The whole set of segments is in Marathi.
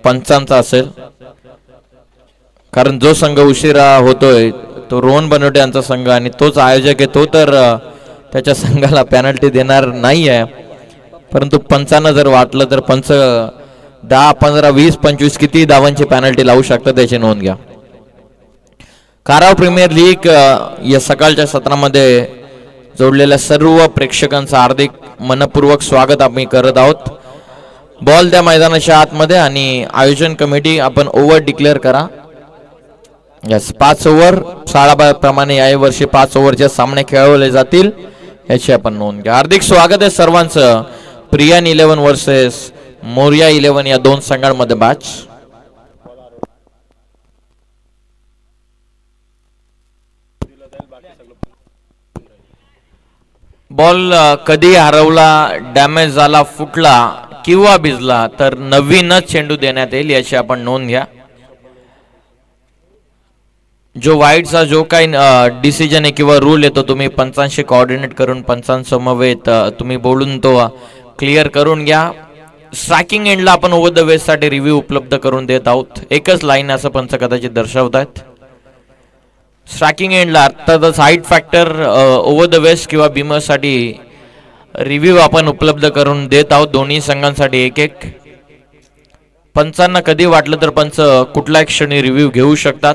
पंचांचा असेल, कारण जो संघ उशिरा होतोय तो रोहन बनवटे यांचा संघ आणि तोच आयोजक आहे, तो तर त्याच्या संघाला पेनल्टी देणार नाही आहे. परंतु पंचांना जर वाटलं तर पंच 10, 15, 20, 25 किती धावांची पेनल्टी लावू शकतात त्याची नोंद घ्या. काराव प्रीमियर लीग या सकाळच्या सत्रामध्ये जोडलेल्या सर्व प्रेक्षकांचं हार्दिक मनपूर्वक स्वागत आम्ही करत आहोत. बॉल त्या मैदानाच्या आतमध्ये आणि आयोजन कमिटी आपण ओव्हर डिक्लेअर करा. यस, 5 ओव्हर शाळाप्रमाणे या वर्षी 5 ओव्हरचे सामने खेळवले जातील याची आपण नोंद घ्या. हार्दिक स्वागत आहे सर्वांचं. प्रियान 11 वर्सेस मोरिया 11 या दोन संघांमध्ये मॅच. बॉल कधी हरवला, डॅमेज झाला, फुटला किंवा भिजला तर नवीनच चेंडू देण्यात येईल याची आपण नोंद घ्या. जो वाईडचा जो काही डिसिजन आहे किंवा रूल येतो तुम्ही पंचांशी कोऑर्डिनेट करून पंचांसमवेत तुम्ही बोलून तो क्लिअर करून घ्या. स्ट्रायकिंग एंडला आपण ओव्हर द वेस्ट साठी रिव्ह्यू उपलब्ध करून देत आहोत. एकच लाईन असं पंच कदाचित दर्शवत आहेत. स्ट्रायकिंग एंडला अर्थातच height factor over the waist किंवा बिमर साठी रिव्ह्यू आपण उपलब्ध करून देत आहोत. दोन्ही संघांसाठी एक एक. पंचांना कधी वाटलं तर पंच कुठल्याही क्षणी रिव्ह्यू घेऊ शकतात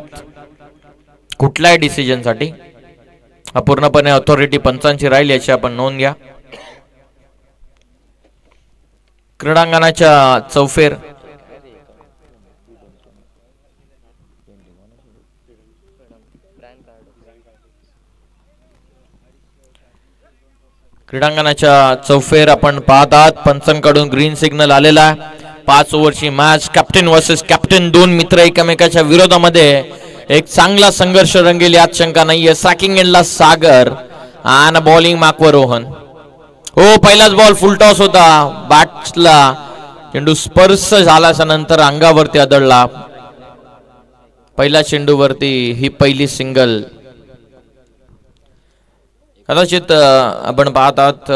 कुठल्याही डिसिजन साठी. पूर्णपणे अथॉरिटी पंचांची राहील याची आपण नोंद घ्या. क्रीडांगणाच्या चौफेर आपण पाहत आहात. पंचांकडून ग्रीन सिग्नल आलेला आहे. 5 ओव्हरची मॅच, कॅप्टन वर्सेस कॅप्टन. दोन मित्र एकमेकाच्या विरोधामध्ये एक चांगला संघर्ष रंगेल यात शंका नाहीये. स्ट्रायकिंग एंडला सागर आणि बॉलिंग मार्कवर रोहन. हो, पहिलाच बॉल फुल टॉस होता. बॅटला चेंडू स्पर्श झाल्याच्या नंतर अंगावरती आदळला. पहिल्या चेंडूवरती ही पहिली सिंगल. कदाचित आपण पाहत आहात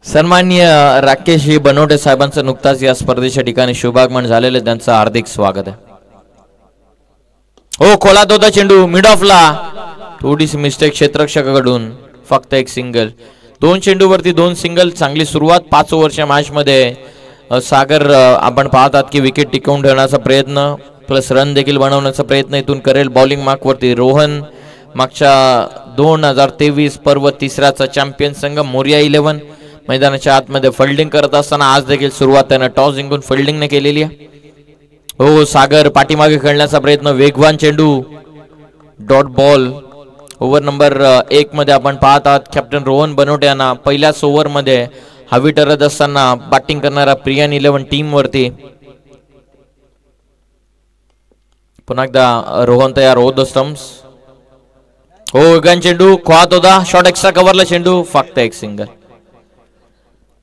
सन्माननीय राकेश बनवटे साहेबांचं नुकताच या स्पर्धेच्या ठिकाणी शुभागमन झालेले, त्यांचं हार्दिक स्वागत आहे. हो, खोलात होता चेंडू मिड ऑफला. थोडीशी मिस्टेक क्षेत्ररक्षकाकडून. फक्त एक सिंगल. 2 चेंडूवरती 2 सिंगल. चांगली सुरुवात 5 ओव्हरच्या मॅच मध्ये. सागर आपण पाहतात की विकेट टिकवून ठेवण्याचा प्रयत्न प्लस रन देखील बनवण्याचा प्रयत्न इथून करेल. बॉलिंग मार्कवरती रोहन. मागच्या 2023 पर्व तिसऱ्याचा चॅम्पियन संघ मोरिया 11 मैदानाच्या आतमध्ये फिल्डिंग करत असताना आज देखील सुरुवात त्यानं टॉस जिंकून फिल्डिंगने केलेली आहे. हो, सागर पाठीमागे खेळण्याचा प्रयत्न. वेगवान चेंडू. Dot ball. ओव्हर नंबर 1 मध्ये आपण पाहत आहात कॅप्टन रोहन बनवटे यांना पहिल्याच ओव्हर मध्ये हवी ठरत असताना बॅटिंग करणारा प्रियान 11 टीम वरती. पुन्हा एकदा रोहन तयार होत स्टम्प्स. हो, वेगवान चेंडू खोआत होता. शॉर्ट एक्स्ट्रा कव्हरला चेंडू. फक्त एक सिंगल.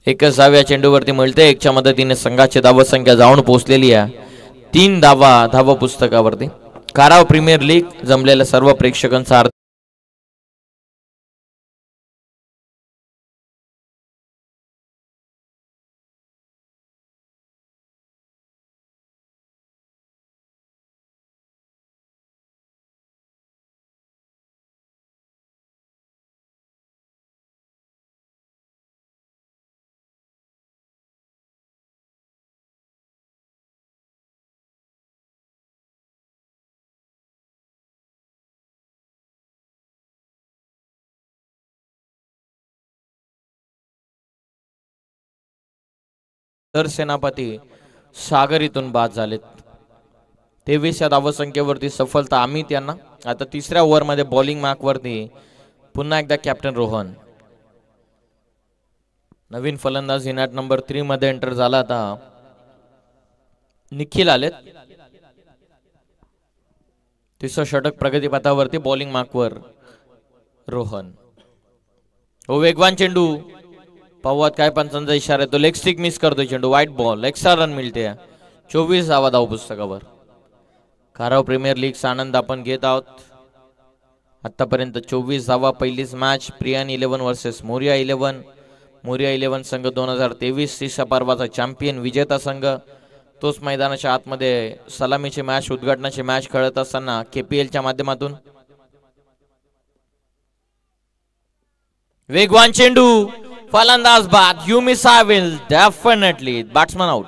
एकच धाव या चेंडूवरती मिळते. 1च्या मदतीने संघाची धावसंख्या जाऊन पोहोचलेली आहे 3 धावा पुस्तकावरती. काराव प्रीमियर लीग जमलेल्या सर्व प्रेक्षकांचा तर सेनापती सागर इथून बाद झालेत. 23 या धावसंख्येवरती सफलता अमित यांना. आता 3ऱ्या ओव्हर मध्ये बॉलिंग मार्कवरती पुन्हा एकदा कॅप्टन रोहन. नवीन फलंदाज इनॅट नंबर 3 मध्ये एंटर झाला. आता निखिल आलेत. 3रं षटक प्रगतीपथावरती. बॉलिंग मार्कवर रोहन. हो, वेगवान चेंडू. पाहूयात काय पंचांचा इशारा आहे. तो लेग स्टिक मिस करतोय चेंडू. White ball. एक्स्ट्रा रन मिळते. 24 धावा धाव पुस्तकावर. काराव प्रीमियर लीगचा आनंद आपण घेत आहोत. आतापर्यंत 24 धावा. पहिलीच मॅच प्रियान 11 वर्सेस मोरिया 11. मोरिया 11 संघ 2023 तिसऱ्या पर्वाचा चॅम्पियन विजेता संघ. तोच मैदानाच्या आतमध्ये सलामीची मॅच उद्घाटनाची मॅच खेळत असताना केपीएलच्या माध्यमातून वेगवान चेंडू, फलंदाज बाद, you miss I will definitely batsman out.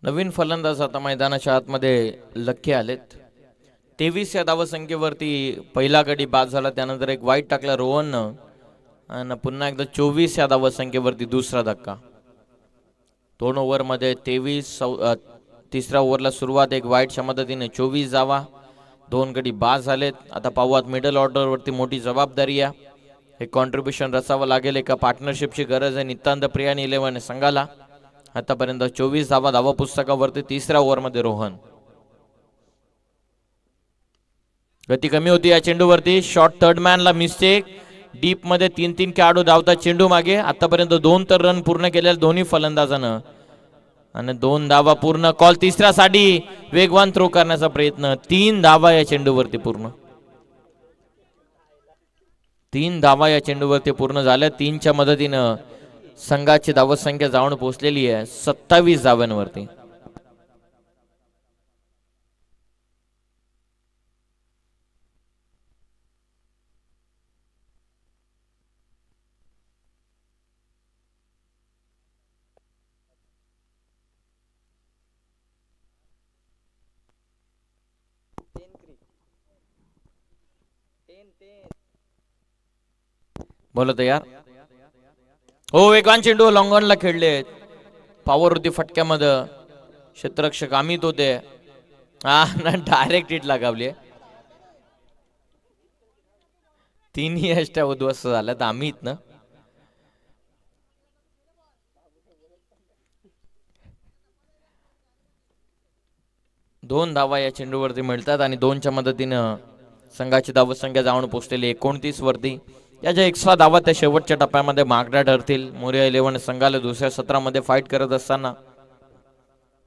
नवीन फलंदाज आता मैदानाच्या आतमध्ये लक्के आलेत. 23 या धावसंख्येवरती पहिला गडी बाद झाला, त्यानंतर एक वाईट टाकला रोहननं आणि पुन्हा एकदा 24 या धावसंख्येवरती दुसरा धक्का. 2 ओव्हरमध्ये 23. तिसऱ्या ओव्हरला सुरुवात एक वाईटच्या मदतीने 24 धावा, 2 गडी बाद झालेत. आता पाहूयात मिडल ऑर्डरवरती मोठी जबाबदारी आहे. हे कॉन्ट्रीब्युशन रचावं लागेल. एका पार्टनरशिपची गरज आहे नितांत प्रियानी 11 संघाला. आतापर्यंत 24 धावा धावा पुस्तकावरती. तिसऱ्या ओव्हरमध्ये रोहन. गती कमी होती या चेंडूवरती. शॉर्ट थर्ड मॅनला मिस्टेक. डीप मध्ये 3-3 खेळाडू धावतात चेंडू मागे. आतापर्यंत 2 तर रन पूर्ण केलेल्या दोन्ही फलंदाजानं आणि 2 धावा पूर्ण. कॉल तिसऱ्यासाठी वेगवान थ्रो करण्याचा प्रयत्न. 3 धावा या चेंडूवरती पूर्ण. 3 धावा या चेंडूवरती पूर्ण झाल्या. 3च्या मदतीनं संघाची धावसंख्या जाऊन पोहोचलेली आहे 27 धाव्यांवरती. बोला तयार. हो, वेगवान चेंडू लॉंगॉनला खेळले. पॉवर होती फटक्यामध्ये. क्षेत्ररक्षक अमित होते. डायरेक्ट हिट लगावली. तिन्ही अष्ट्या उद्ध्वस्त झाल्यात अमित ना. दोन धावा या चेंडूवरती मिळतात आणि 2च्या मदतीनं संघाची धावसंख्या जाऊन पोहोचलेली 29 वरती. या ज्या एक्स्ट्रा धावा त्या शेवटच्या टप्प्यामध्ये मागण्या ठरतील. मोरिया 11 संघाला दुसऱ्या सत्रामध्ये फाईट करत असताना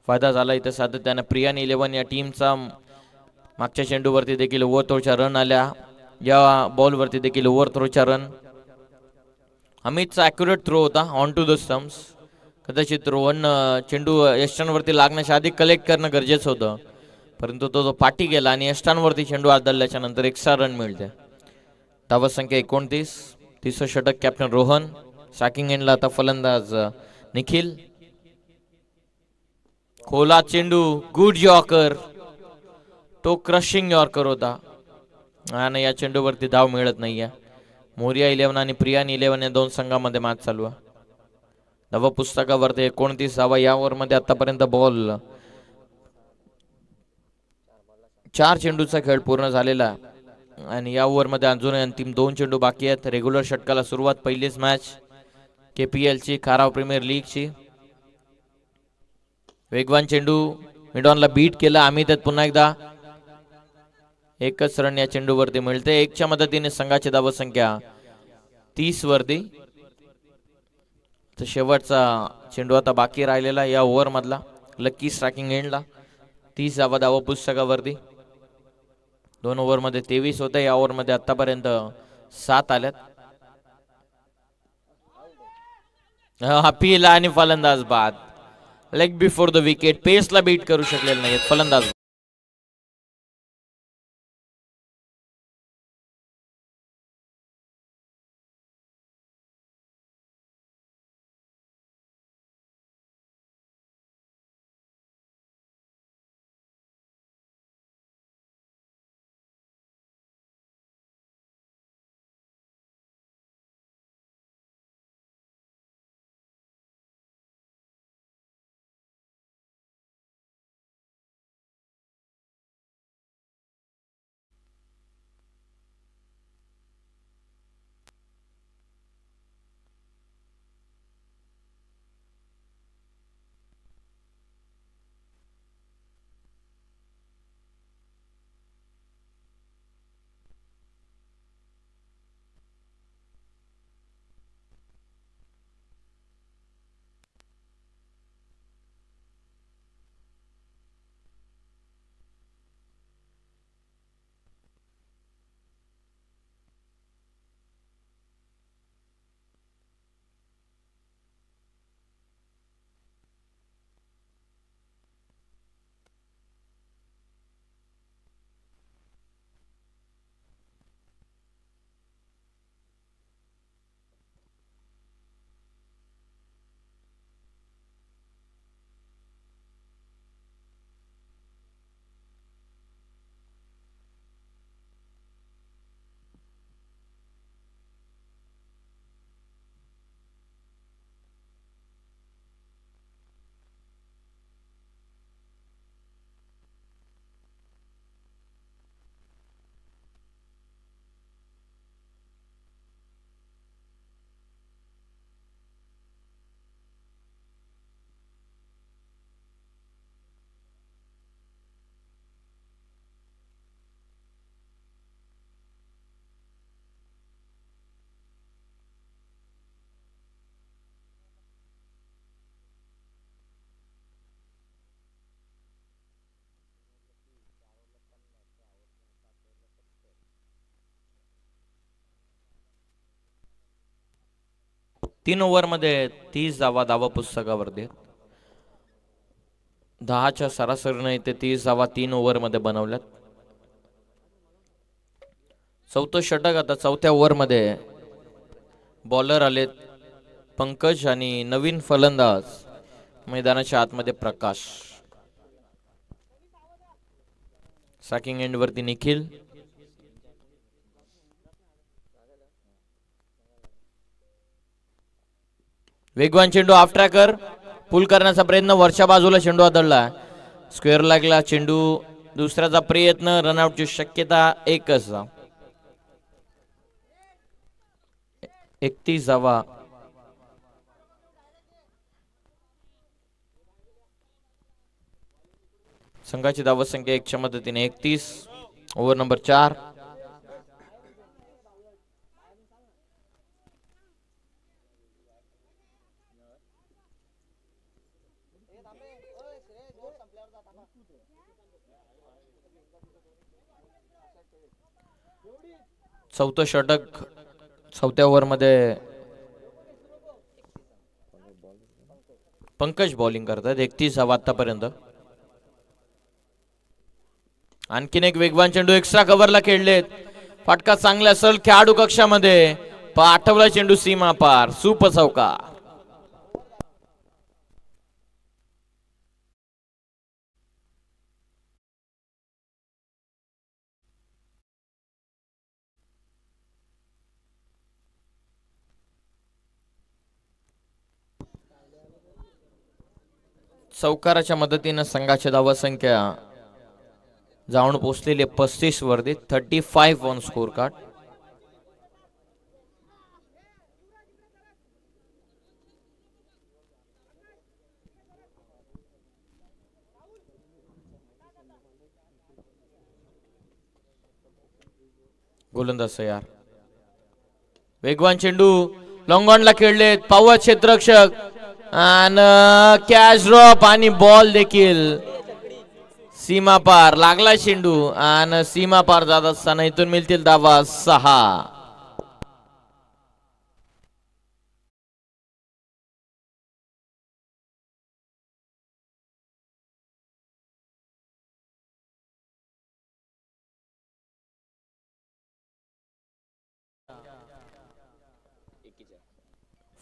फायदा झाला इथे सातत्याने. प्रियानी 11 या टीमचा मागच्या चेंडूवरती देखील ओव्हर थ्रोच्या रन आल्या. या बॉलवरती देखील ओव्हर थ्रोच्या रन. अमितचा ॲक्युरेट थ्रो होता ऑन टू द स्टम्प्स. कदाचित रोहन चेंडू यष्टांवरती लागण्याच्या आधी कलेक्ट करणं गरजेचं होतं, परंतु तो जो पाठी गेला आणि यष्टांवरती चेंडू आदळल्याच्या नंतर एक्स्ट्रा रन मिळते. धावसंख्या 29. तिसरं षटक कॅप्टन रोहन. सॅकिंग एंडला आता फलंदाज निखिल. खोला चेंडू, गुड यॉर्कर. तो क्रशिंग यॉर्कर होता आणि या चेंडूवरती धाव मिळत नाहीये. मोरिया 11 आणि प्रियानी 11 या दोन संघामध्ये मॅच चालू आहे. धावा पुस्तकावरती 29 धावा या ओव्हरमध्ये आतापर्यंत बॉल 4 चेंडूचा खेळ पूर्ण झालेला आणि या ओव्हरमध्ये अजून अंतिम 2 चेंडू बाकी आहेत. रेग्युलर षटकाला सुरुवात. पहिलीच मॅच केपीएलची, खाराव प्रीमियर लीगची. वेगवान चेंडू मिडॉनला बीट केला अमित. पुन्हा एकदा एकच रन या चेंडूवरती मिळते. 1च्या मदतीने संघाची धावसंख्या 30 वरती. तर शेवटचा चेंडू आता बाकी राहिलेला या ओव्हर मधला. लकी स्ट्रायकिंग एंडला 30 धावा धावा पुस्तकावरती. 2 ओव्हरमध्ये 23 होते. या ओव्हरमध्ये आतापर्यंत 7 आल्यात. अपील आणि फलंदाज बाद. Leg before the wicket. पेसला बीट करू शकलेले नाहीत फलंदाज. 3 ओव्हरमध्ये 30 धावा धावा पुस्तकावरती. 10च्या सरासरीने इथे 30 धावा 3 ओव्हरमध्ये बनवल्यात. चौथं षटक आता चौथ्या ओव्हरमध्ये. बॉलर आलेत पंकज आणि नवीन फलंदाज मैदानाच्या आतमध्ये प्रकाश. स्ट्रायकिंग एंड वरती निखिल. वेगवान चेंडू ऑफ ट्रॅकर. पुल करण्याचा प्रयत्न वरच्या बाजूला चेंडू आदळला. स्क्वेअर लागला चेंडू. दुसऱ्याचा प्रयत्न. रनआउटची शक्यता एकच. 31 धावा. संघाची धावा संख्या 1च्या मदतीने 31. Over number 4. चौथं षटक चौथ्या ओव्हरमध्ये पंकज बॉलिंग करतात. 31 धावा आतापर्यंत. आणखीन एक वेगवान चेंडू एक्स्ट्रा कव्हरला खेळलेत. फटका चांगला असेल खेळाडू कक्षामध्ये. पाठवला चेंडू सीमा पार. सुपर चौकार. चौकाराच्या मदतीने संघाची धावा संख्या जाऊन पोहोचलेली 35 वरती. 35 ऑन स्कोर कार्ड. गोलंदाज तयार. वेगवान चेंडू लॉंग ऑनला खेळलेत. पावत क्षेत्ररक्षक आणि कॅच ड्रॉप आणि बॉल देखील सीमा पार. लागला चेंडू आणि सीमा पार जात असताना इथून मिळतील धावा 6.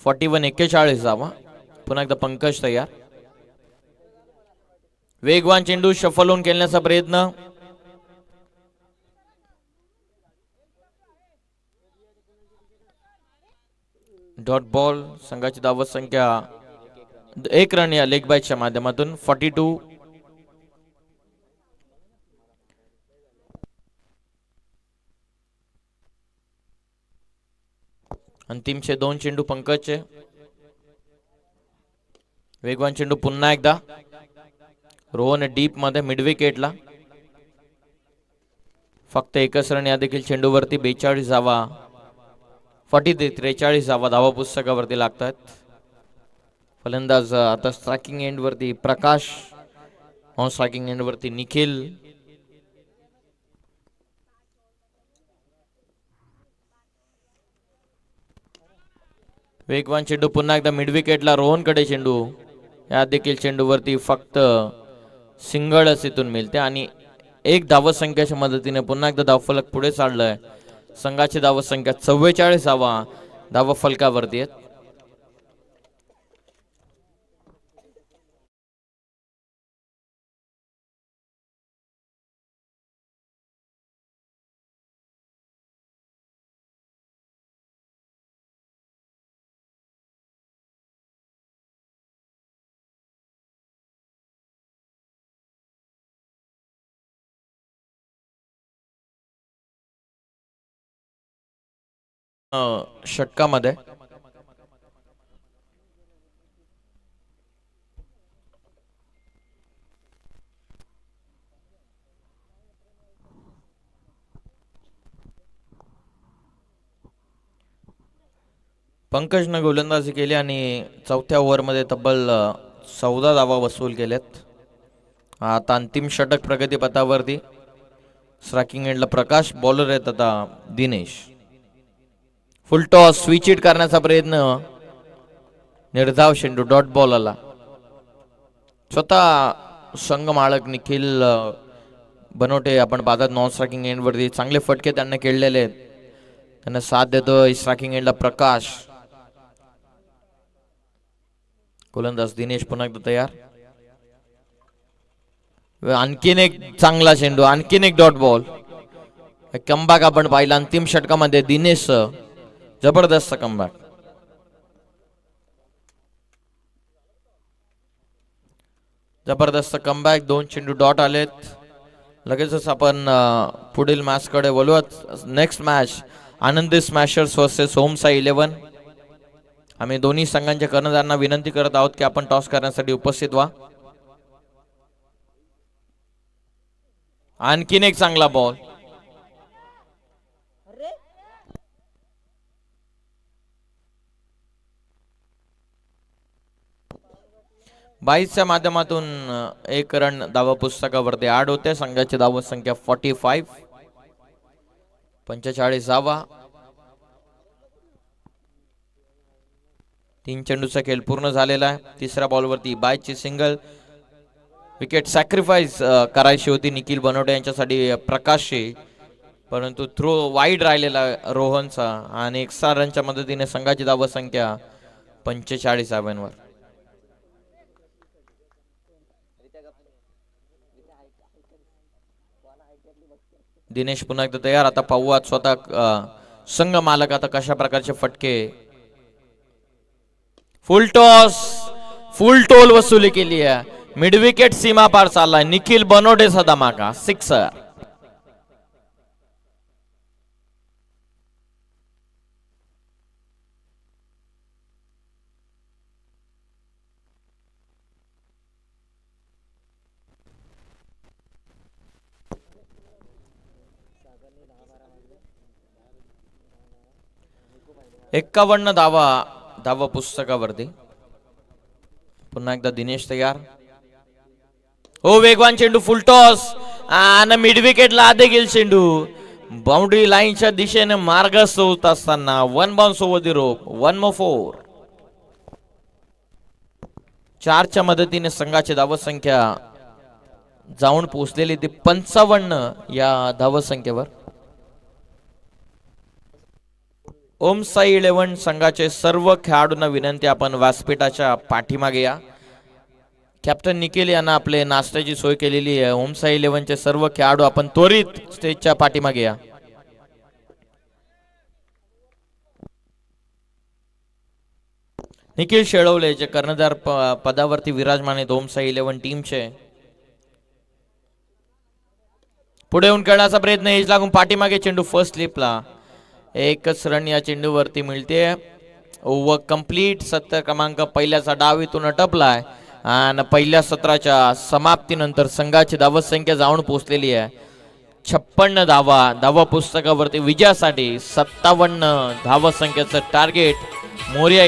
.41 41 धावा. पुन्हा एकदा पंकज तयार. वेगवान चेंडू शफल होऊन खेळण्याचा प्रयत्न. Dot ball. संघाची धावा संख्या 1 रन या लेग बायच्या माध्यमातून. 42. अंतिमचे 2 चेंडू पंकजचे. वेगवान चेंडू पुन्हा एकदा. रोहन डीप मध्ये मिड विकेटला. फक्त एकच रन या देखील चेंडूवरती. 42 धावा. 43 धावा धावा पुस्तकावरती लागतात. फलंदाज आता स्ट्रायकिंग एंड वरती प्रकाश. ऑन स्ट्रायकिंग एंड वरती निखिल. वेगवान चेंडू पुन्हा एकदा मिड विकेटला. रोहन कडे चेंडू. या देखील चेंडूवरती फक्त सिंगल इथून मिळते आणि 1 धावा संख्येच्या मदतीने पुन्हा एकदा धावफलक पुढे चाललाय. संघाची धावा संख्या 44 धावा धावा फलकावरती आहेत. षटकामध्ये पंकजनं गोलंदाजी केली आणि चौथ्या ओव्हरमध्ये तब्बल 14 धावा वसूल केल्यात. आता अंतिम षटक प्रगतीपथावरती. स्ट्रायकिंग एंडला प्रकाश. बॉलर आहेत आता दिनेश. फुल टॉस स्विच इट करण्याचा प्रयत्न. निर्धाव चेंडू, डॉट बॉल आला. स्वतः संघ मालक निखिल बनवटे आपण पाहतात नॉन स्ट्रायकिंग एंड वरती चांगले फटके त्यांना खेळलेले आहेत. त्यांना साथ देतो स्ट्रायकिंग एंडला प्रकाश. गोलंदाज दिनेश पुन्हा एकदा तयार. आणखीन एक चांगला चेंडू, आणखीन एक डॉट बॉल. कमबॅक आपण पाहिला अंतिम षटकामध्ये दिनेश जबरदस्त कमबॅक. जबरदस्त कमबॅक. 2 चेंडू डॉट आलेत. लगेचच आपण पुढील मॅच कडे बोलूयात. नेक्स्ट मॅच आनंदी स्मॅशर्स वर्सेस होमसाई 11. आम्ही दोन्ही संघांच्या कर्णधारांना विनंती करत आहोत की आपण टॉस करण्यासाठी उपस्थित व्हा. आणखीन एक चांगला बॉल. बाईसच्या माध्यमातून 1 रन धावा पुस्तकावरती ऍड होते. संघाची धावा संख्या 45. 45 धावा. 3 चेंडूचा खेळ पूर्ण झालेला आहे. तिसऱ्या बॉलवरती बायची सिंगल. विकेट सॅक्रिफाईस करायची होती निखिल बनवटे यांच्यासाठी प्रकाशची, परंतु थ्रो वाईड राहिलेला रोहनचा आणि एक्स्ट्रा रनच्या मदतीने संघाची धावा संख्या 45 वर. दिनेश पुन्हा एकदा तयार. आता पाहूयात स्वतः संघ मालक आता कशा प्रकारचे फटके. फुल टॉस, फुल टोल वसुली केली आहे. मिड विकेट सीमा पार चाललाय. निखिल बनवटेचा धमाका, सिक्सर. एक्कावन्न धावा पुस्तकावरती. पुन्हा एकदा दिनेश तयार. हो, वेगवान चेंडू, फुल टॉस आणि मिड विकेटला आधे गेल चेंडू. बाउंड्री लाईनच्या दिशेने मार्गस्थ होत असताना 1 bounce over the rope. 1 more 4. 4च्या मदतीने संघाची धावा संख्या जाऊन पोहोचलेली ती 55 या धावा संख्येवर. ओमसाई 11 संघाचे सर्व खेळाडूंना विनंती आपण व्यासपीठाच्या पाठीमागे या. कॅप्टन निखिल यांना आपले नाश्त्याची सोय केलेली आहे. ओमसाई 11 चे सर्व खेळाडू आपण त्वरित स्टेजच्या पाठीमागे या. निखिल शेळवले जे कर्णधार पदावरती विराजमान आहेत ओमसाई 11 टीमचे. पुढे येऊन खेळण्याचा प्रयत्न, एज लागून पाठीमागे चेंडू फर्स्ट स्लिपला. एकच रन या चेंडूवरती मिळते. Over complete. 70 क्रमांक पहिल्याचा डाव इथून अटपलाय आणि पहिल्या सत्राच्या समाप्तीनंतर संघाची धावा संख्या जाऊन पोहोचलेली आहे 56 धावा पुस्तकावरती. विजयासाठी 57 धावा संख्येचं टार्गेट मोरिया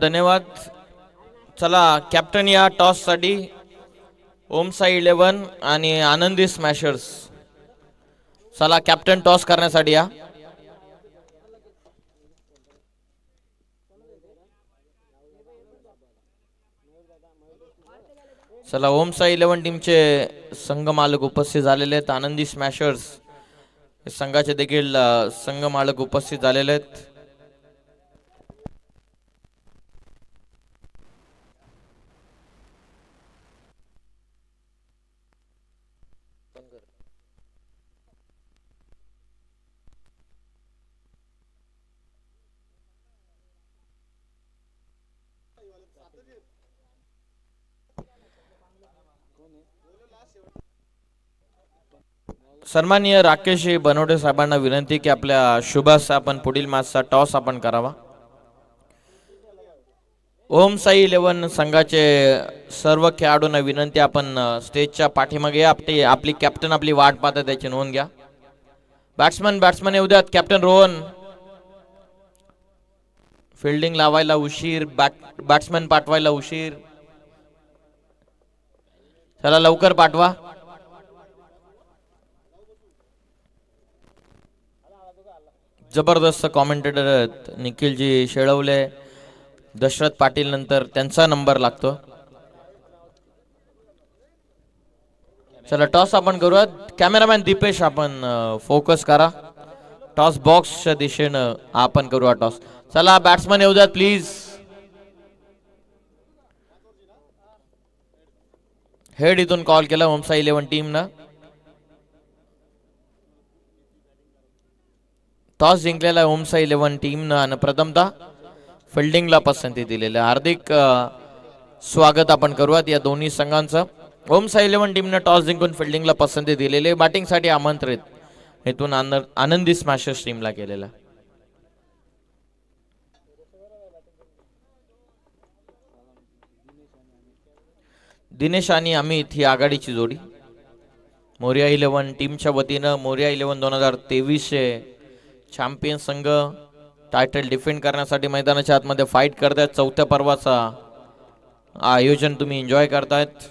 धन्यवाद. चला कॅप्टन या टॉस साठी. ओम साई 11 आणि आनंदी स्मॅशर्स. चला कॅप्टन टॉस करण्यासाठी या. चला ओम साई 11 टीमचे संघ मालक उपस्थित झालेले आहेत. आनंदी स्मॅशर्स संघाचे देखील संघ मालक उपस्थित झालेले आहेत. सन्माननीय राकेश बनवडे साहेबांना विनंती की आपल्या शुभास आपण पुढील मॅचचा टॉस आपण करावा. ओम साई 11 संघाचे सर्व खेळाडूंना विनंती आपण स्टेजच्या पाठीमागे आपली कॅप्टन आपली वाट पाहतात त्याची नोंद घ्या. बॅट्समन येऊ द्यात. कॅप्टन रोहन फिल्डिंग लावायला उशीर, बॅट्समन पाठवायला उशीर. चला लवकर पाठवा. जबरदस्त कॉमेंटेटर आहेत निखिलजी शेळवले, दशरथ पाटील नंतर त्यांचा नंबर लागतो. चला टॉस आपण करूयात. कॅमेरामॅन दीपेश आपण फोकस करा. टॉस बॉक्सच्या दिशेनं आपण करूया टॉस. चला बॅट्समन येऊ द्यात प्लीज. हेड इथून कॉल केला ओम साई 11 टीमनं. टॉस जिंकलेला ओम साई 11 टीमनं आणि प्रथमतः फिल्डिंगला पसंती दिलेली. हार्दिक स्वागत आपण करूयात या दोन्ही संघांचं. ओम साई 11 टीमनं टॉस जिंकून फिल्डिंगला पसंती दिलेली. बॅटिंगसाठी आमंत्रित इथून आनंदी स्मॅशर्स टीमला केलेला. दिनेश आणि अमित ही आघाडीची जोडी. मोरिया 11 टीमच्या वतीनं मोरिया 11 2023 चॅम्पियन संघ टायटल डिफेंड करण्यासाठी मैदानाच्या आतमध्ये फाईट करतायत. चौथ्या पर्वाचा आयोजन तुम्ही एन्जॉय करतायत.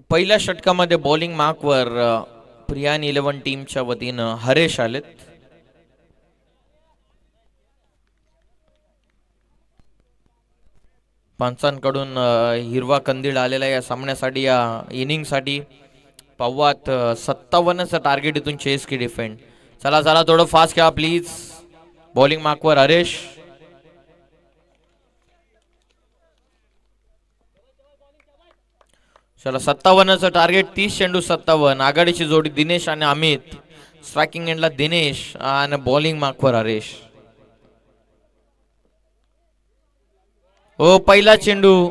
पहिल्या षटकामध्ये बॉलिंग मार्कवर प्रियान 11 टीमच्या वतीनं हरेश आलेत. पंचांकडून हिरवा कंदील आलेला या सामन्यासाठी या इनिंगसाठी. पव्वात 57चं टार्गेट इथून चेस की डिफेंड. चला चला थोडं फास्ट खेळा प्लीज. बॉलिंग मार्कवर हरेश. चला 57चं टार्गेट. 30 चेंडू 57. आघाडीची जोडी दिनेश आणि अमित. स्ट्रायकिंग एंडला दिनेश आणि बॉलिंग मार्कवर हरेश. ओ पहिला चेंडू.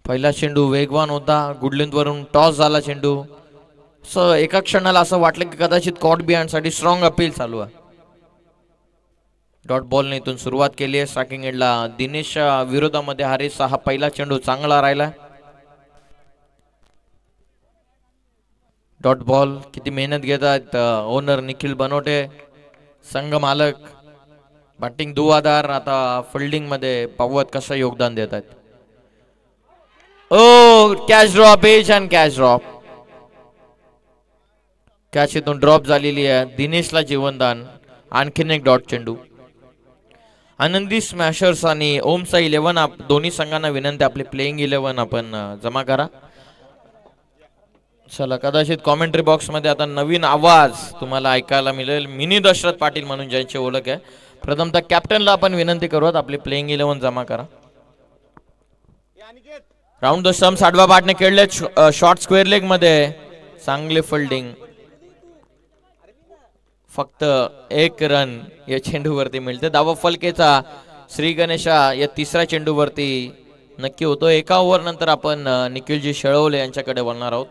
पहिला चेंडू वेगवान होता. गुडलेंथ वरून टॉस झाला चेंडू. एका क्षणाला असं वाटलं की कदाचित कॉट बिहाइंड साठी स्ट्रॉंग अपील चालू आहे. डॉट बॉलने इथून सुरुवात केली आहे. स्ट्रायकिंग एंडला दिनेशच्या विरोधामध्ये हरेशचा हा पहिला चेंडू चांगला राहिला. Dot ball. किती मेहनत घेतात ओनर निखिल बनवटे, संघ मालक. बॅटिंग दुवादार. आता फिल्डिंग मध्ये पव्वत कसं योगदान देत आहेत. Oh catch drop. Edge and catch drop. Catch इथून ड्रॉप झालेली आहे. दिनेशला जीवनदान. आणखीन एक डॉट चेंडू. आनंदी स्मॅशर्स आणि ओम साई 11 दोन्ही संघांना विनंती आपली प्लेइंग 11 आपण जमा करा. चला कदाचित कॉमेंट्री बॉक्स मध्ये आता नवीन आवाज तुम्हाला ऐकायला मिळेल. मिनी दशरथ पाटील म्हणून ज्यांची ओळख आहे. प्रथमतः कॅप्टनला आपण विनंती करूयात आपली प्लेइंग 11 जमा करा. राऊंड द स्टम्प्स आडवा बाटने खेळले. शॉर्ट स्क्वेअर लेग मध्ये चांगले फिल्डिंग. फक्त 1 रन या चेंडूवरती मिळते. दावा फलकेचा श्री गणेशा या तिसऱ्या चेंडूवरती नक्की होतो. एका ओव्हर नंतर आपण निखिलजी शेळवले यांच्याकडे वळणार आहोत.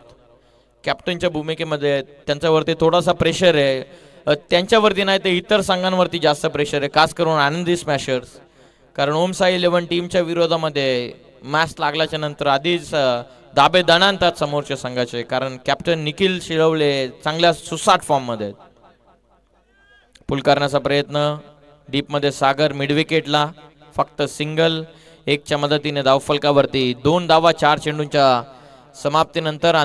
कॅप्टनच्या भूमिकेमध्ये आहेत, त्यांच्यावरती थोडासा प्रेशर आहे. त्यांच्यावरती नाही तर इतर संघांवरती जास्त प्रेशर आहे, खास करून आनंदी स्मॅशर्स. कारण ओम साई 11 टीमच्या विरोधामध्ये मॅच लागल्याच्या नंतर आधीच दाबे दणाणतात समोरच्या संघाचे. कारण कॅप्टन निखिल शिरवले चांगल्या सुसाट फॉर्ममध्ये आहेत. पुल करण्याचा प्रयत्न डीपमध्ये सागर मिडविकेटला फक्त सिंगल. एकच्या मदतीने धावफलकावरती 2 धावा 4 चेंडूंच्या समाप्तीनंतर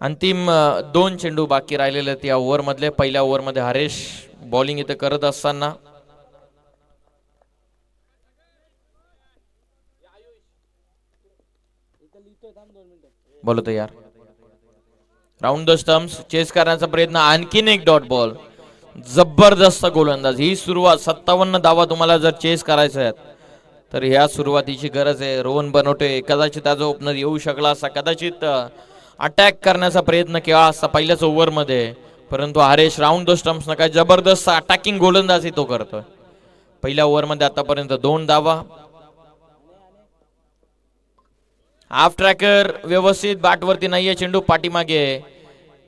अंतिम 2 चेंडू बाकी राहिलेले आहेत या ओव्हरमधले. पहिल्या ओव्हरमध्ये हरेश बॉलिंग इथे करत असताना बोलतो यार. राऊंड द स्टम्प्स चेस करण्याचा प्रयत्न, आणखीन एक डॉट बॉल. जबरदस्त गोलंदाज. ही सुरुवात 57 धावा तुम्हाला जर चेस करायचं आहेत तर ह्या सुरुवातीची गरज आहे. रोहन बनवटे कदाचित आज ओपनर येऊ शकला असा, कदाचित अटॅक करण्याचा प्रयत्न केला असता पहिल्याच ओव्हरमध्ये, परंतु हरेश राऊंड द स्टम्प्स न काय जबरदस्त अटॅकिंग गोलंदाजी तो करतोय. पहिल्या ओव्हरमध्ये आतापर्यंत 2 धावा. हाफ ट्रॅकर व्यवस्थित बॅटवरती नाहीये, चेंडू पाठीमागे.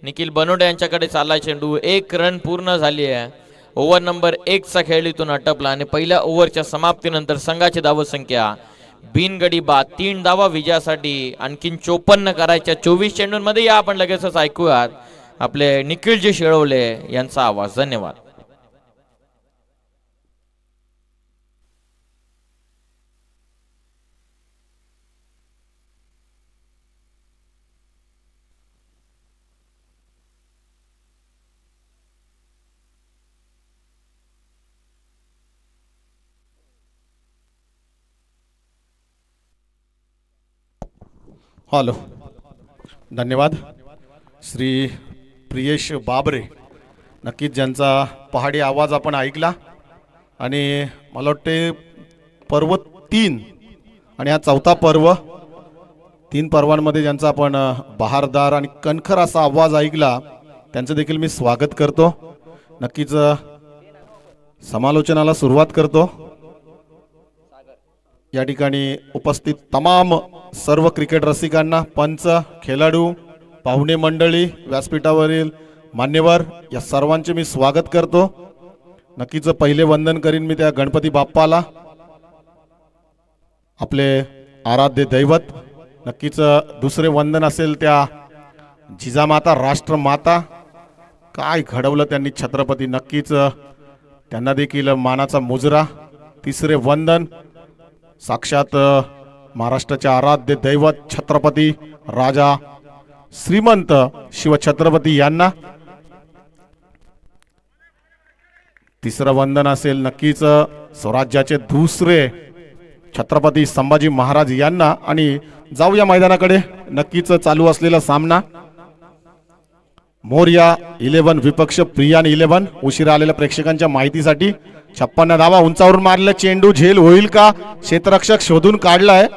निखिल बनोडे यांच्याकडे चाललाय चेंडू. 1 रन पूर्ण झाली आहे. ओव्हर नंबर 1 चा खेळ इथून आटपला आणि पहिल्या ओव्हरच्या समाप्तीनंतर संघाची धावसंख्या बिनगडी बाद 3 धावा विजयासाठी आणखीन 54 करायच्या 24 चेंडूंमध्ये. या आपण लगेचच ऐकूयात आपले निखिलजी शिळवले यांचा आवाज. धन्यवाद. हॅलो, धन्यवाद. श्री प्रियेश बाबरे, नक्कीच ज्यांचा पहाडी आवाज आपण ऐकला आणि मला वाटते पर्व 3 आणि हा 4था पर्व, 3 पर्वांमध्ये ज्यांचा आपण बहारदार आणि कणखर असा आवाज ऐकला त्यांचं देखील मी स्वागत करतो. नक्कीच समालोचनाला सुरुवात करतो. या ठिकाणी उपस्थित तमाम सर्व क्रिकेट रसिकांना, पंच, खेळाडू, पाहुणे मंडळी, व्यासपीठावरील मान्यवर, या सर्वांचे मी स्वागत करतो. नक्कीच पहिले वंदन करीन मी त्या गणपती बाप्पाला, आपले आराध्य दैवत. नक्कीच दुसरे वंदन असेल त्या जिजामाता, राष्ट्रमाता. काय घडवलं त्यांनी छत्रपती, नक्कीच त्यांना देखील मानाचा मुजरा. तिसरे वंदन साक्षात महाराष्ट्राचे आराध्य दैवत छत्रपती राजा श्रीमंत शिवछत्रपती यांना. तिसरं वंदन असेल नक्कीच स्वराज्याचे दुसरे छत्रपती संभाजी महाराज यांना. आणि जाऊया मैदानाकडे. नक्कीच चालू असलेला सामना मोरया 11 विपक्ष प्रियान 11. उशिरा आलेल्या प्रेक्षकांच्या माहितीसाठी 56 धावा उंचावरून मारले. चेंडू झेल होईल का? क्षेत्ररक्षक शोधून काढलाय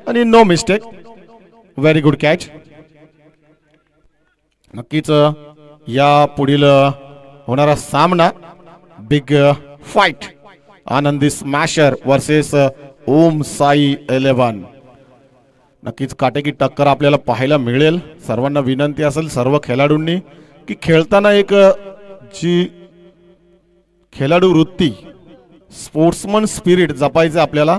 आणि no mistake. Very good catch. नक्कीच या पुढील होणारा सामना big fight, Anandi smasher versus Om Sai 11. नक्कीच काटेकी टक्कर आपल्याला पाहायला मिळेल. सर्वांना विनंती असेल सर्व खेळाडूंनी की खेळताना एक जी खेळाडू वृत्ती, स्पोर्ट्समन स्पिरिट जपायचं आपल्याला.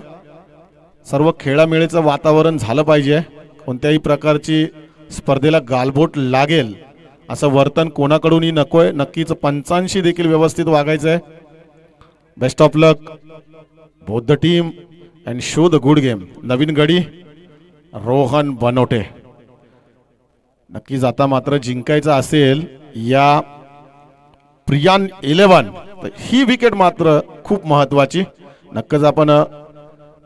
सर्व खेळामेळीचं वातावरण झालं पाहिजे. कोणत्याही प्रकारची स्पर्धेला गालबोट लागेल असं वर्तन कोणाकडूनही नकोय. नक्कीच पंचांशी देखील व्यवस्थित वागायचं आहे. Best of luck both the team and show the good game. नवीन गडी रोहन बनोटे. नक्कीच आता मात्र जिंकायचं असेल या प्रियान 11 तर ही विकेट मात्र खूप महत्वाची. नक्कीच आपण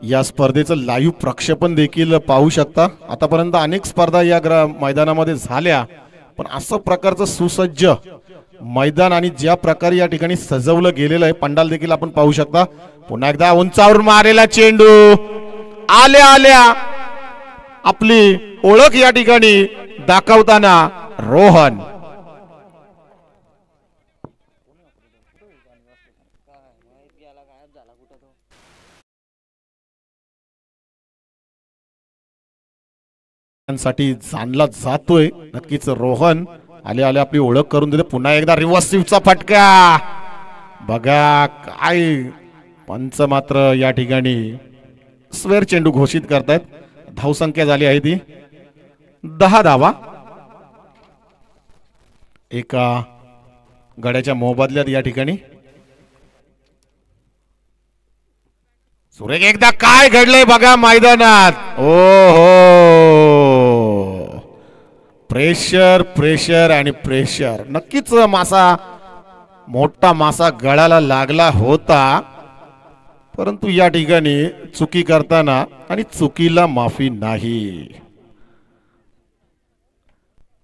या स्पर्धेचं लाईव्ह प्रक्षेपण देखील पाहू शकता. आतापर्यंत अनेक स्पर्धा या मैदानामध्ये झाल्या, पण असं प्रकारचं सुसज्ज मैदान आणि ज्या प्रकारे या ठिकाणी सजवलं गेलेलं आहे पंडाल देखील आपण पाहू शकता. पुन्हा एकदा उंचावर मारलेला चेंडू, आल्या आल्या आपली ओळख या ठिकाणी दाखवताना रोहन. साठी जाणला जातोय. नक्कीच रोहन आले आले आपली ओळख करून देते. पुन्हा एकदा रिव्हर्स स्वीपचा फटका. बघा काय पंच मात्र या ठिकाणी स्वेर चेंडू घोषित करतायत. धावसंख्या झाली आहे ती 10 धावा. एका गड्याच्या मोबदल्यात या ठिकाणी सुरेख एकदा काय घडलंय बघा मैदानात. ओ हो, प्रेशर प्रेशर आणि प्रेशर. नक्कीच मोठा मासा गळाला लागला होता, परंतु या ठिकाणी चुकी करताना आणि चुकीला माफी नाही.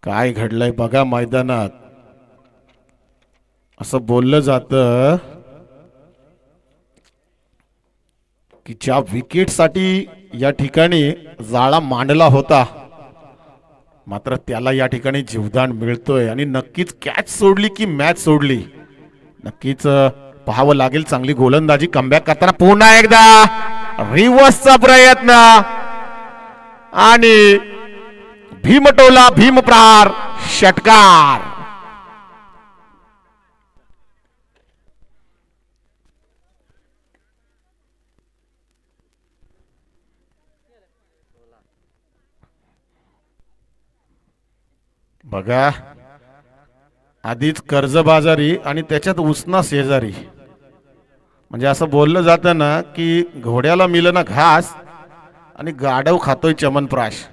काय घडलंय बघा मैदानात. असं बोललं जातं की ज्या विकेटसाठी या ठिकाणी जाळा मांडला होता, मात्र त्याला या ठिकाणी जीवदान मिळतोय. आणि नक्कीच कॅच सोडली की मॅच सोडली. नक्कीच पाहावं लागेल. चांगली गोलंदाजी कमबॅक करताना पुन्हा एकदा रिव्हर्सचा प्रयत्न आणि भीमटोला भीमप्रहार षटकार. बघा आधीच कर्जबाजारी आणि त्याच्यात उसना शेजारी. म्हणजे असं बोललं जातं ना की घोड्याला मिळेना घास आणि गाढव खातोय चमनप्राश.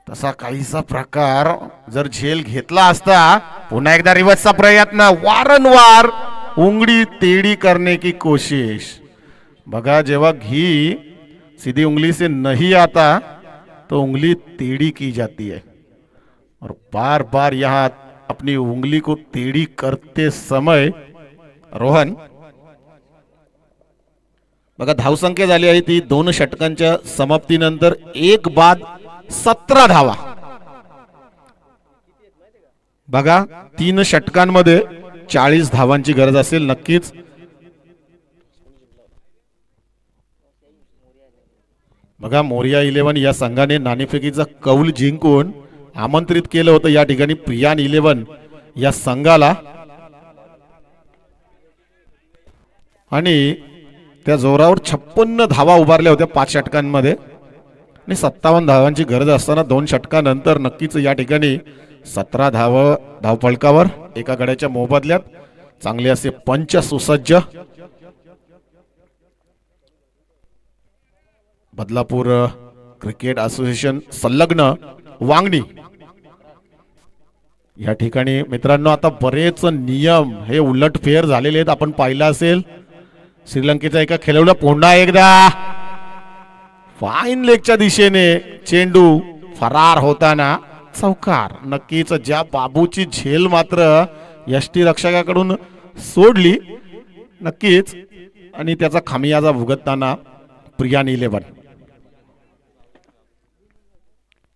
तसा काहीसा प्रकार जर झेल घेतला असता. पुन्हा एकदा रिव्हर्सचा प्रयत्न. वारंवार उंगली टेढ़ी करने की कोशिश. बघा जेव्हा घी सीधी उंगली से नहीं आता तो उंगली टेढ़ी की जाती है. और बार बार यहाँ अपनी उंगली को टेढ़ी करते समय रोहन. बघा धावसंख्या झाली आहे ती 2 षटकांच्या समाप्तीनंतर 1 बाद 17 धावा. बघा 3 षटकांमध्ये 40 धावांची गरज असेल. नक्कीच बघा मोरिया 11 या संघाने नाणेफेकीचा कौल जिंकून आमंत्रित केलं होतं या ठिकाणी प्रियान 11 या संघाला. आणि त्या जोरावर 56 धावा उभारल्या होत्या 5 षटकांमध्ये. आणि 57 धावांची गरज असताना 2 षटकानंतर नक्कीच या ठिकाणी 17 धावफलकावर एका गड्याच्या मोबदल्यात चांगले असे पंच सुसज्ज. बदलापूर क्रिकेट असोसिएशन संलग्न वांगणी या ठिकाणी मित्रांनो आता बरेच नियम हे उलटफेर झालेले आहेत. आपण पाहिलं असेल श्रीलंकेच्या एका खेळाडूला पुन्हा एकदा फाईन लेगच्या दिशेने चेंडू फरार होताना चौकार. नक्कीच ज्या बाबूची झेल मात्र यष्टीरक्षकाकडून सोडली नक्कीच, आणि त्याचा खामियाजा भुगतताना प्रियान 11.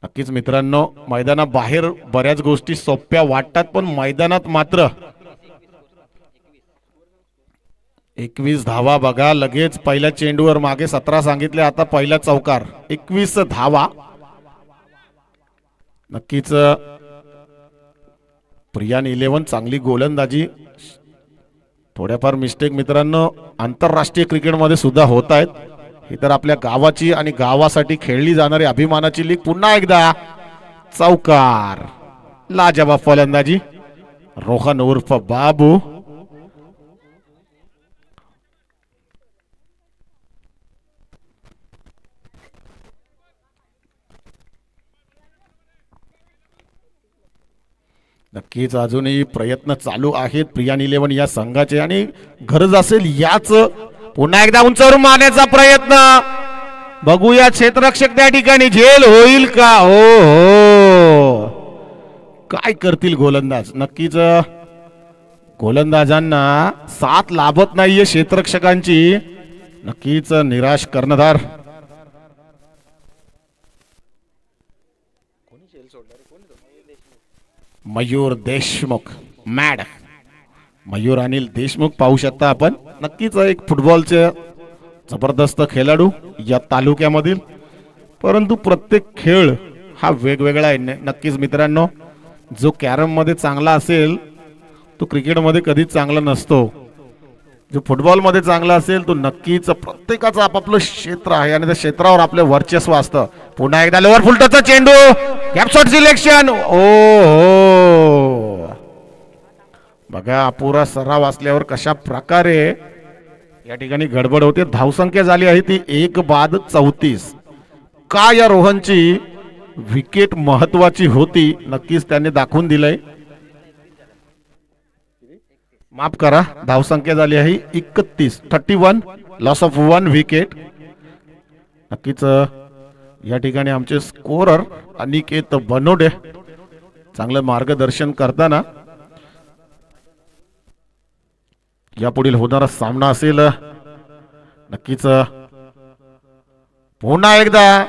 नक्कीच मित्रांनो मैदानाबाहेर बऱ्याच गोष्टी सोप्या वाटतात, पण मैदानात मात्र 21 धावा. बघा लगेच पहिल्या चेंडूवर मागे 17 सांगितले, आता पहिला चौकार 21 धावा. नक्कीच प्रियान 11 चांगली गोलंदाजी. थोड्याफार मिस्टेक मित्रांनो आंतरराष्ट्रीय क्रिकेटमध्ये सुद्धा होत आहेत. ही तर आपल्या गावाची आणि गावासाठी खेळली जाणारी अभिमानाची लीग. पुन्हा एकदा चौकार. लाजवाब फलंदाजी रोहन उर्फ बाबू. नक्कीच अजूनही प्रयत्न चालू आहेत प्रियान 11 या संघाचे, आणि गरज असेल याच. पुन्हा एकदा उंचावर मारण्याचा प्रयत्न. बघूया क्षेत्ररक्षक त्या ठिकाणी झेल होईल का. हो काय करतील गोलंदाज. नक्कीच गोलंदाजांना साथ लाभत नाहीये क्षेत्ररक्षकांची. नक्कीच निराश कर्णधार. मयूर देशमुख मॅड. मयूर अनिल देशमुख पाहू शकता आपण. नक्कीच एक फुटबॉलचे जबरदस्त खेळाडू या तालुक्यामधील. परंतु प्रत्येक खेळ हा वेगवेगळा आहे. नक्कीच मित्रांनो, जो कॅरम मध्ये चांगला असेल तो क्रिकेटमध्ये कधीच चांगला नसतो. जो फुटबॉलमध्ये चांगला असेल तो नक्कीच, प्रत्येकाचं आपापलं क्षेत्र आहे आणि त्या क्षेत्रावर आपलं वर्चस्व असतं. पुन्हा एकदा लोअर फुलटचा चेंडू, गॅप शॉट सिलेक्शन. ओ हो, बघा अपुरा सराव असल्यावर कशा प्रकारे या ठिकाणी गडबड होते. धावसंख्या झाली आहे ती 1/34. का या रोहनची विकेट महत्वाची होती, नक्कीच त्यांनी दाखवून दिलंय. माफ करा, धावसंख्या झाली आहे 31. Loss of 1 wicket. नक्कीच या ठिकाणी आमचे स्कोरर अनिकेत बनोडे चांगलं मार्गदर्शन करताना. यापुढील होणारा सामना असेल नक्कीच पुन्हा एकदा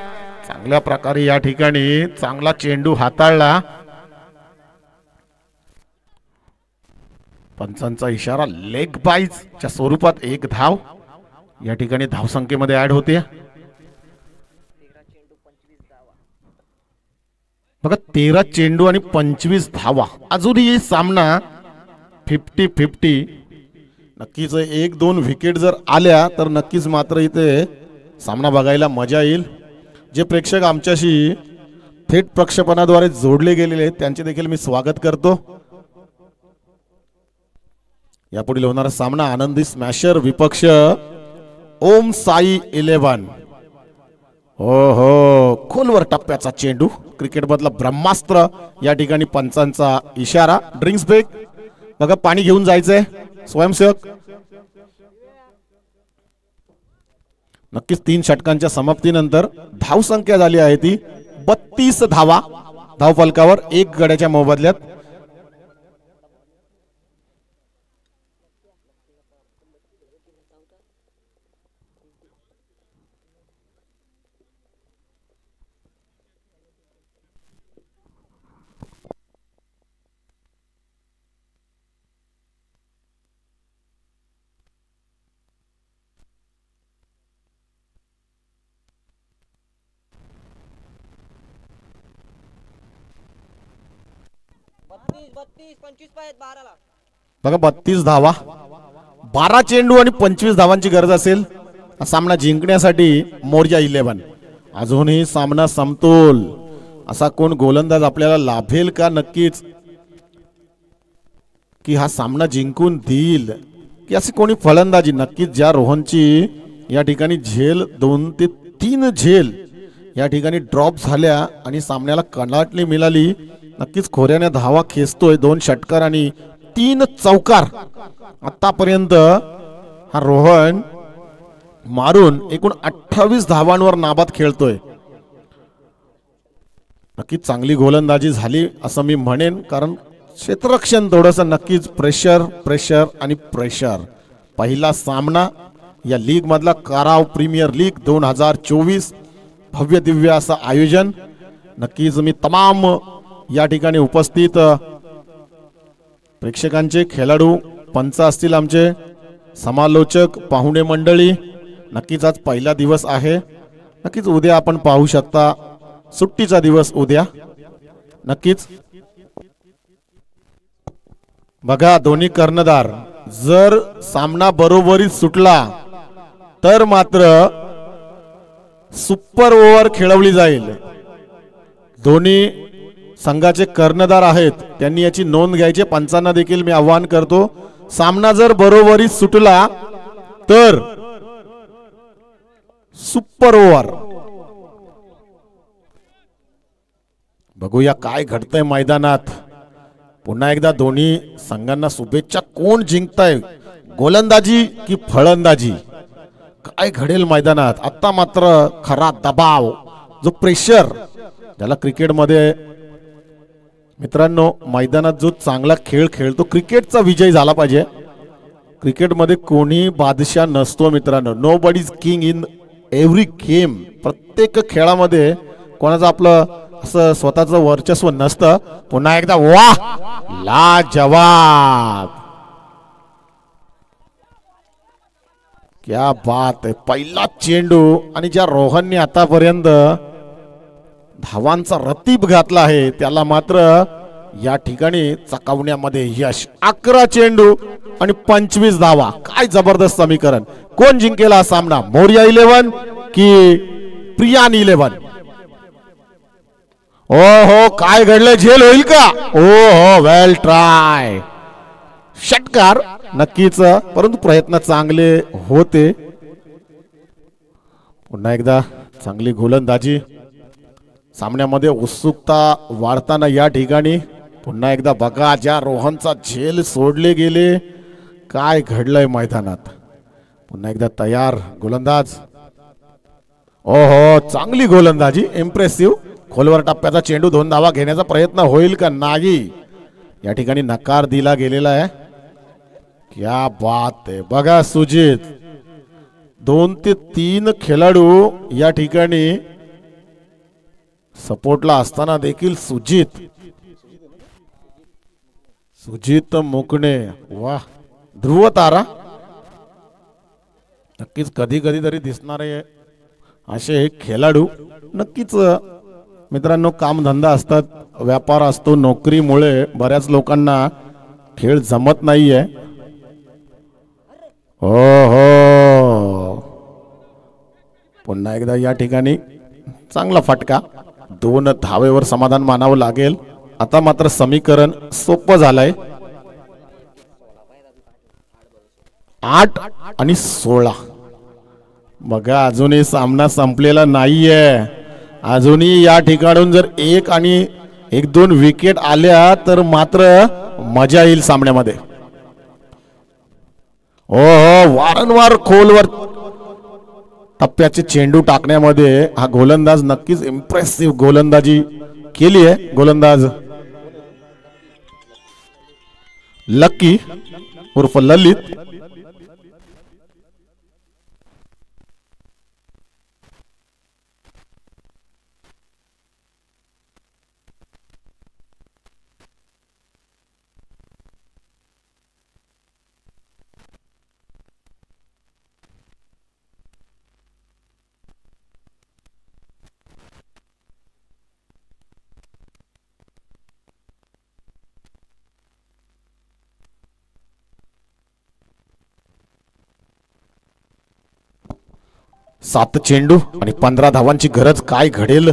चांगल्या प्रकारे या ठिकाणी चांगला चेंडू हाताळला. पंचांचा इशारा, लेग बाईजच्या स्वरूपात 1 धाव या ठिकाणी धावसंख्येमध्ये ऍड होते. बघा 13 चेंडू आणि 25 धावा. अजूनही सामना 50-50. नक्कीच 1-2 विकेट जर आल्या तर नक्कीच मात्र इथे सामना बघायला मजा येईल. जे प्रेक्षक आमच्याशी थेट प्रक्षेपणाद्वारे जोडले गेलेले आहेत त्यांचे देखील मी स्वागत करतो. यापुढील होणारा सामना आनंदी स्मॅशर विपक्ष ओम साई 11. हो हो, खोलवर टप्प्याचा चेंडू, क्रिकेट मधला ब्रह्मास्त्र. या ठिकाणी पंचांचा इशारा, ड्रिंक्स ब्रेक. बघा पाणी घेऊन जायचंय स्वयंसेवक. नक्कीच 3 षटकांच्या समाप्तीनंतर धावसंख्या झाली आहे ती 32 धावा धावफलकावर 1 गड्याच्या मोबदल्यात. बघा 32 धावा, 12 चेंडू आणि 25 धावांची गरज असेल सामना जिंकण्यासाठी मोर्या 11. अजूनही सामना समतोल. असा कोण गोलंदाज आपल्याला लाभेल का नक्कीच की हा सामना जिंकून देईल, की अशी कोणी फलंदाजी. नक्कीच ज्या रोहनची या ठिकाणी झेल 2 ते 3 झेल या ठिकाणी ड्रॉप झाल्या आणि सामन्याला कलाटणी मिळाली. नक्कीच खोऱ्याने धावा खेचतोय. 2 षटकार आणि 3 चौकार आतापर्यंत हा रोहन मारून एकूण 28 धावांवर नाबाद खेळतोय. नक्कीच चांगली गोलंदाजी झाली असं मी म्हणेन, कारण क्षेत्ररक्षण थोडंसं नक्कीच प्रेशर आणि प्रेशर. पहिला सामना या लीग मधला काराव प्रीमियर लीग 2024 भव्य दिव्य असं आयोजन. नक्कीच मी तमाम या ठिकाणी उपस्थित प्रेक्षकांचे, खेळाडू, पंच असतील, आमचे समालोचक, पाहुणे मंडळी. नक्कीच आज पहिला दिवस आहे. नक्कीच उद्या आपण पाहू शकता, सुट्टीचा दिवस उद्या. नक्कीच बघा दोन्ही कर्णधार, जर सामना बरोबरीत सुटला तर मात्र सुपर ओव्हर खेळवली जाईल. दोन्ही संघाचे कर्णधार आहेत, त्यांनी याची नोंद घ्यायची. पंचांना देखील मी आवाहन करतो, सामना जर बरोबरीत सुटला तर सुपर ओव्हर. बघूया काय घडतंय मैदानात. पुन्हा एकदा दोन्ही संघांना शुभेच्छा. कोण जिंकताय, गोलंदाजी की फलंदाजी, काय घडेल मैदानात. आता मात्र खरा दबाव, जो प्रेशर ज्याला क्रिकेटमध्ये मित्रांनो, मैदानात जो चांगला खेळ खेळतो, क्रिकेटचा विजय झाला पाहिजे. क्रिकेटमध्ये कोणी बादशाह नसतो मित्रांनो. Nobody is king in every game. प्रत्येक खेळामध्ये कोणाचं आपलं असं स्वतःचं वर्चस्व नसतं. पुन्हा एकदा वाह, लाजवाब, क्या बात आहे. पहिला चेंडू आणि ज्या रोहनने आतापर्यंत धावांचा रतीब घातला आहे त्याला मात्र या ठिकाणी चकावण्यामध्ये यश. 11 चेंडू आणि 25 धावा. काय जबरदस्त समीकरण. कोण जिंकेल हा सामना, मोर्या 11 की प्रियान 11? ओ हो, काय घडलं, झेल होईल का? ओ हो, वेल ट्राय. षटकार नक्कीच, परंतु प्रयत्न चांगले होते. पुन्हा एकदा चांगली गोलंदाजी. सामन्यामध्ये उत्सुकता वाढताना या ठिकाणी पुन्हा एकदा बघा, ज्या रोहनचा झेल सोडले गेले, काय घडलंय मैदानात. पुन्हा एकदा तयार गोलंदाज. ओहो, चांगली गोलंदाजी, इम्प्रेसिव्ह. खोलवर टप्प्याचा चेंडू, 2 धावा घेण्याचा प्रयत्न होईल का? नाही, या ठिकाणी नकार दिला गेलेला आहे. क्या बात आहे. बघा सुजित, 2 ते 3 खेळाडू या ठिकाणी सपोर्टला असताना देखील सुजित मुकणे, वाह, ध्रुव तारा. नक्कीच कधी कधी तरी दिसणारे असे खेळाडू. नक्कीच मित्रांनो, कामधंदा असतात, व्यापार असतो, नोकरीमुळे बऱ्याच लोकांना खेळ जमत नाहीये. हो हो, पुन्हा एकदा या ठिकाणी चांगला फटका. 2 धावेवर समाधान मानावं लागेल. आता मात्र समीकरण सोपं झालंय. 8 आणि 16. बघा, अजूनही सामना संपलेला नाहीये. अजूनही या ठिकाणून जर 1 आणि 1-2 विकेट आल्या तर मात्र मजा येईल सामन्यामध्ये. हो हो, वारंवार खोलवर टप्प्याचे चेंडू टाकण्यामध्ये हा गोलंदाज नक्कीच इम्प्रेसिव्ह गोलंदाजी केली आहे. गोलंदाज लकी उर्फ ललित. सात चेंडू आणि 15 धावांची गरज. काय घडेल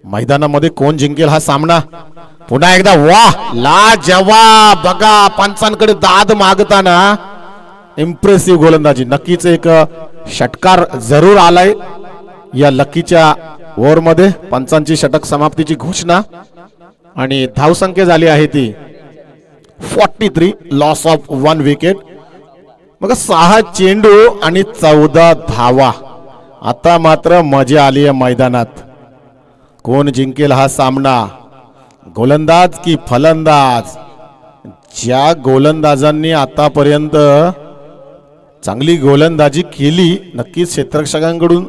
मैदानामध्ये, कोण जिंकेल हा सामना? पुन्हा एकदा वाह, लाजवाब. बघा, पंचांकडे दाद मागताना इम्प्रेसिव्ह गोलंदाजी. नक्कीच एक षटकार जरूर आलाय या लकीच्या ओव्हरमध्ये. पंचांची षटक समाप्तीची घोषणा आणि धावसंख्या झाली आहे ती 43, लॉस ऑफ 1 विकेट. मग 6 चेंडू आणि 14 धावा. आता मात्र मजा आली आहे मैदानात. कोण जिंकेल हा सामना, गोलंदाज की फलंदाज? ज्या गोलंदाजांनी आतापर्यंत चांगली गोलंदाजी केली, नक्कीच क्षेत्ररक्षकांकडून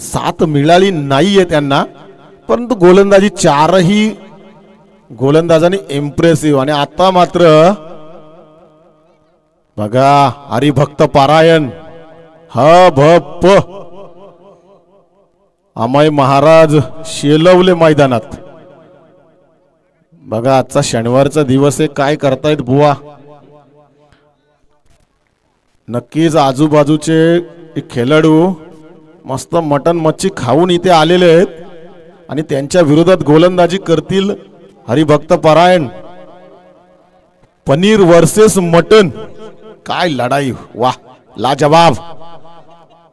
साथ मिळाली नाहीये त्यांना, परंतु गोलंदाजी 4ही गोलंदाजांनी इम्प्रेसिव्ह. आणि आता मात्र बघा, हरिभक्त पारायण, ह भ प, अमय महाराज शेलवले मैदानात. बघा, आजचा शनिवारचा दिवस आहे, काय करतायत बुवा? नक्कीच आजूबाजूचे खेळाडू मस्त मटन मच्छी खाऊन इथे आलेले आहेत आणि त्यांच्या विरोधात गोलंदाजी करतील हरिभक्त पारायण. पनीर वर्सेस मटन, काय लढाई, वाह, लाजवाब.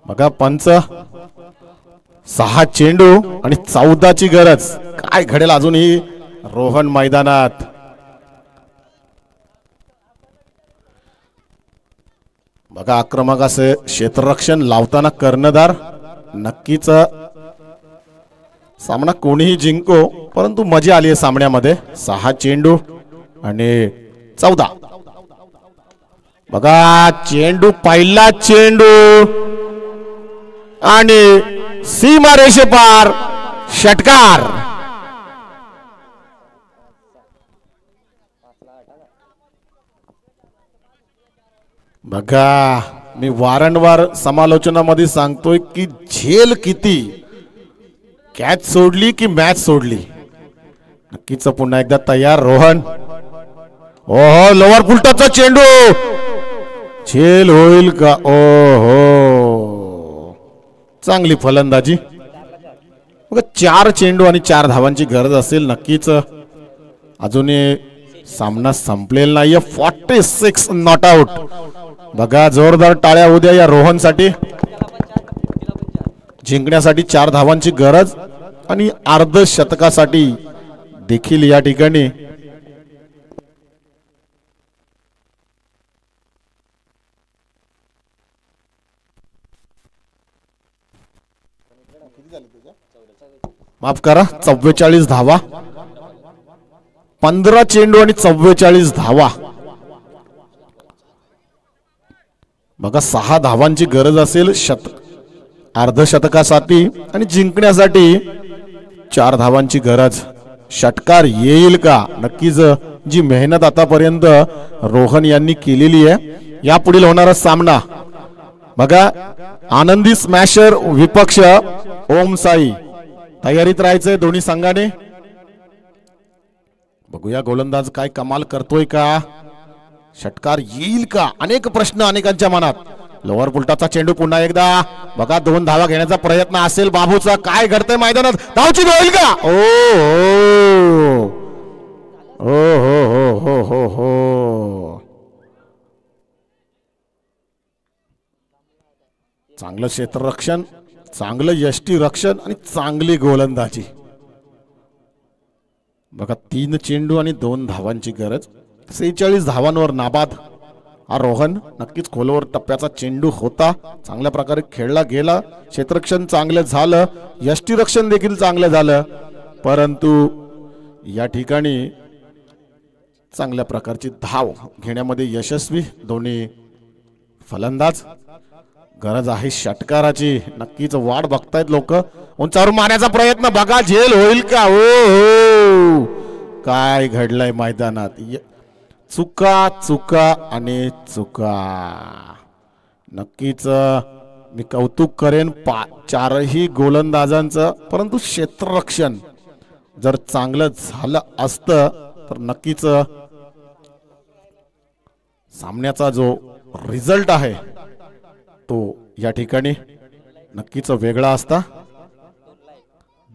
बघा, पंच 6 चेंडू आणि 14ची गरज. काय घडेल अजूनही रोहन मैदानात? बघा, आक्रमक असे क्षेत्ररक्षण लावताना कर्णधार. नक्कीच सामना कोणीही जिंको, परंतु मजा आली आहे सामन्यामध्ये. 6 चेंडू आणि 14. बघा, चेंडू, पहिला चेंडू आणि सीमा रेषेपार षटकार. बघा, मी वारंवार समालोचनामध्ये सांगतोय की झेल किती कॅच सोडली की मॅच सोडली. नक्कीच पुन्हा एकदा तयार रोहन. ओहो लोअर फुलटॉसचा चेंडू झेल होईल का? ओहो चांगली फलंदाजी. 4 चेंडू आणि 4 धावांची गरज असेल. नक्कीच अजूनही सामना संपलेला नाहीये. 46 नॉट आउट. बघा जोरदार टाळ्या उद्या या रोहनसाठी. जिंकण्यासाठी 4 धावांची गरज आणि अर्धशतकासाठी देखील या ठिकाणी माफ करा 44 धावा. 15 चेंडू आणि 44 धावा. बघा 6 धावांची गरज असेल अर्धशतकासाठी आणि जिंकण्यासाठी 4 धावांची गरज. षटकार येईल का? नक्कीच जी मेहनत आतापर्यंत रोहन यांनी केलेली आहे. यापुढील होणारा सामना बघा आनंदी स्मॅशर विपक्ष ओम साई. तयारीत राहायचंय दोन्ही संघाने. बघूया गोलंदाज काय कमाल करतोय का? षटकार येईल का? अनेक प्रश्न अनेकांच्या मनात. लोअर फुलटॉसचा चेंडू पुन्हा एकदा. बघा 2 धावा घेण्याचा प्रयत्न असेल बाबूचा. काय घडतंय मैदानात? धावची होईल का? ओ हो हो हो हो हो. चांगलं क्षेत्ररक्षण, चांगलं यष्टी रक्षण आणि चांगली गोलंदाजी. बघा 3 चेंडू आणि 2 धावांची गरज. 46 धावांवर नाबाद हा रोहन. नक्कीच खोलवर टप्प्याचा चेंडू होता. चांगल्या प्रकारे खेळला गेला. क्षेत्ररक्षण चांगलं झालं. यष्टीरक्षण देखील चांगलं झालं. परंतु या ठिकाणी चांगल्या प्रकारची धाव घेण्यामध्ये यशस्वी दोन्ही फलंदाज. गरज आहे षटकाराची. नक्कीच वाट बघतायत लोक. उंचावर मारण्याचा प्रयत्न. बघा झेल होईल का? ओ काय घडलंय मैदानात? चुका चुका आणि चुका. नक्कीच मी कौतुक करेन 4ही गोलंदाजांचं. परंतु क्षेत्ररक्षण जर चांगलं झालं असतं तर नक्कीच सामन्याचा जो रिझल्ट आहे तो या ठिकाणी नक्कीच वेगळा असता.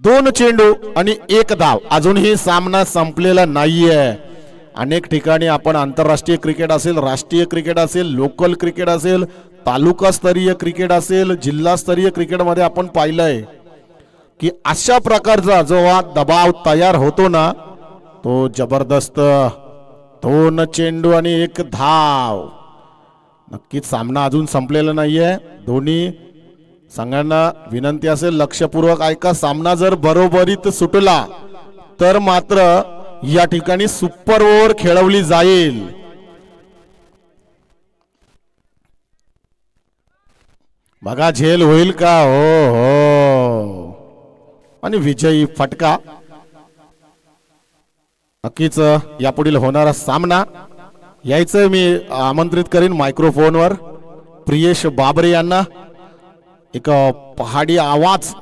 2 चेंडू आणि 1 धाव. अजूनही सामना संपलेला नाहीये. अनेक ठिकाणी आपण आंतरराष्ट्रीय क्रिकेट असेल, राष्ट्रीय क्रिकेट असेल, लोकल क्रिकेट असेल, तालुकास्तरीय क्रिकेट असेल, जिल्हास्तरीय क्रिकेटमध्ये आपण पाहिलंय की अशा प्रकारचा जो दबाव तयार होतो ना तो जबरदस्त. 2 चेंडू आणि 1 धाव. नक्कीच सामना अजून संपलेला नाहीये. दोन्ही संघांना विनंती असेल लक्षपूर्वक ऐका. सामना जर बरोबरीत सुटला तर मात्र या ठिकाणी सुपर ओव्हर खेळवली जाईल. बघा झेल होईल का? हो हो. आणि विजयी फटका. नक्कीच यापुढील होणारा सामना यायचं मी आमंत्रित करीन मायक्रोफोनवर प्रियेश बाबरे यांना. एक पहाडी आवाज